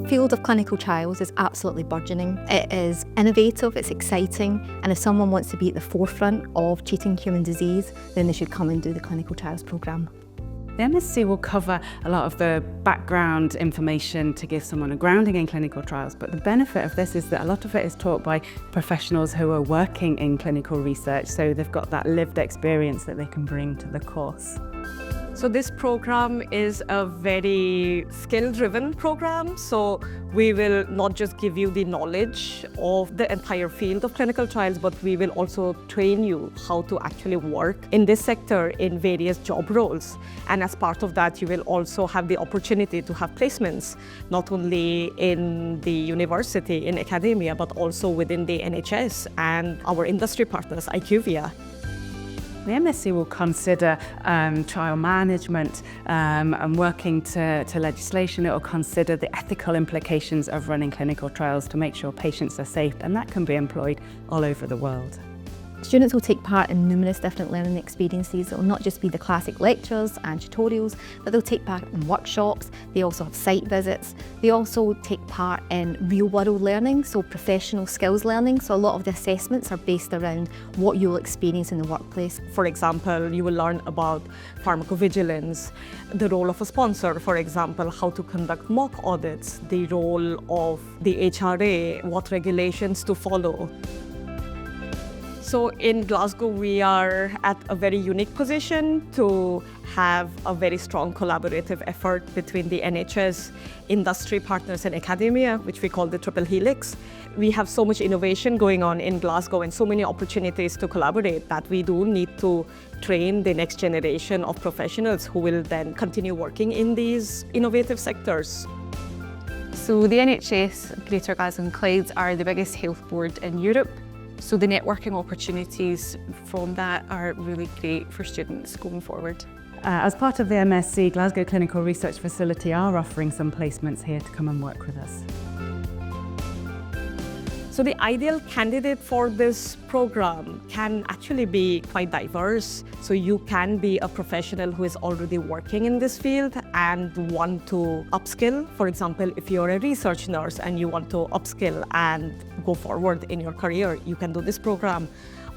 field of clinical trials is absolutely burgeoning. It is innovative, it's exciting, and if someone wants to be at the forefront of treating human disease, then they should come and do the clinical trials programme. The MSc will cover a lot of the background information to give someone a grounding in clinical trials, but the benefit of this is that a lot of it is taught by professionals who are working in clinical research, so they've got that lived experience that they can bring to the course. So this program is a very skill-driven program. So we will not just give you the knowledge of the entire field of clinical trials, but we will also train you how to actually work in this sector in various job roles. And as part of that, you will also have the opportunity to have placements, not only in the university, in academia, but also within the NHS and our industry partners, IQVIA. The MSc will consider trial management and working to legislation. It will consider the ethical implications of running clinical trials to make sure patients are safe, and that can be employed all over the world. Students will take part in numerous different learning experiences. It will not just be the classic lectures and tutorials, but they'll take part in workshops. They also have site visits. They also take part in real-world learning, so professional skills learning. So a lot of the assessments are based around what you'll experience in the workplace. For example, you will learn about pharmacovigilance, the role of a sponsor, for example, how to conduct mock audits, the role of the HRA, what regulations to follow. So in Glasgow, we are at a very unique position to have a very strong collaborative effort between the NHS, industry partners and academia, which we call the Triple Helix. We have so much innovation going on in Glasgow and so many opportunities to collaborate that we do need to train the next generation of professionals who will then continue working in these innovative sectors. So the NHS Greater Glasgow and Clyde are the biggest health board in Europe. So the networking opportunities from that are really great for students going forward. As part of the MSc, Glasgow Clinical Research Facility are offering some placements here to come and work with us. So the ideal candidate for this program can actually be quite diverse. So you can be a professional who is already working in this field and want to upskill. For example, if you're a research nurse and you want to upskill and go forward in your career, you can do this program.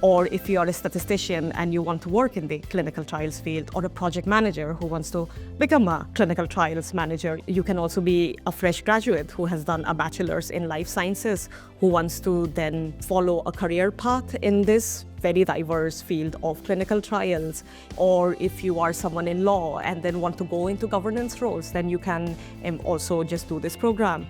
Or if you are a statistician and you want to work in the clinical trials field, or a project manager who wants to become a clinical trials manager. You can also be a fresh graduate who has done a bachelor's in life sciences, who wants to then follow a career path in this very diverse field of clinical trials. Or if you are someone in law and then want to go into governance roles, then you can also just do this program.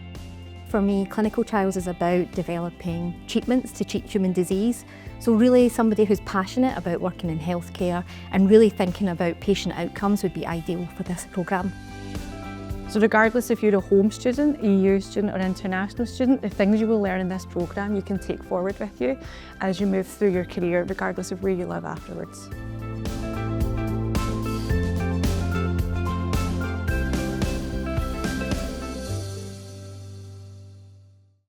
For me, clinical trials is about developing treatments to treat human disease. So really somebody who's passionate about working in healthcare and really thinking about patient outcomes would be ideal for this programme. So regardless if you're a home student, EU student or international student, the things you will learn in this programme you can take forward with you as you move through your career, regardless of where you live afterwards.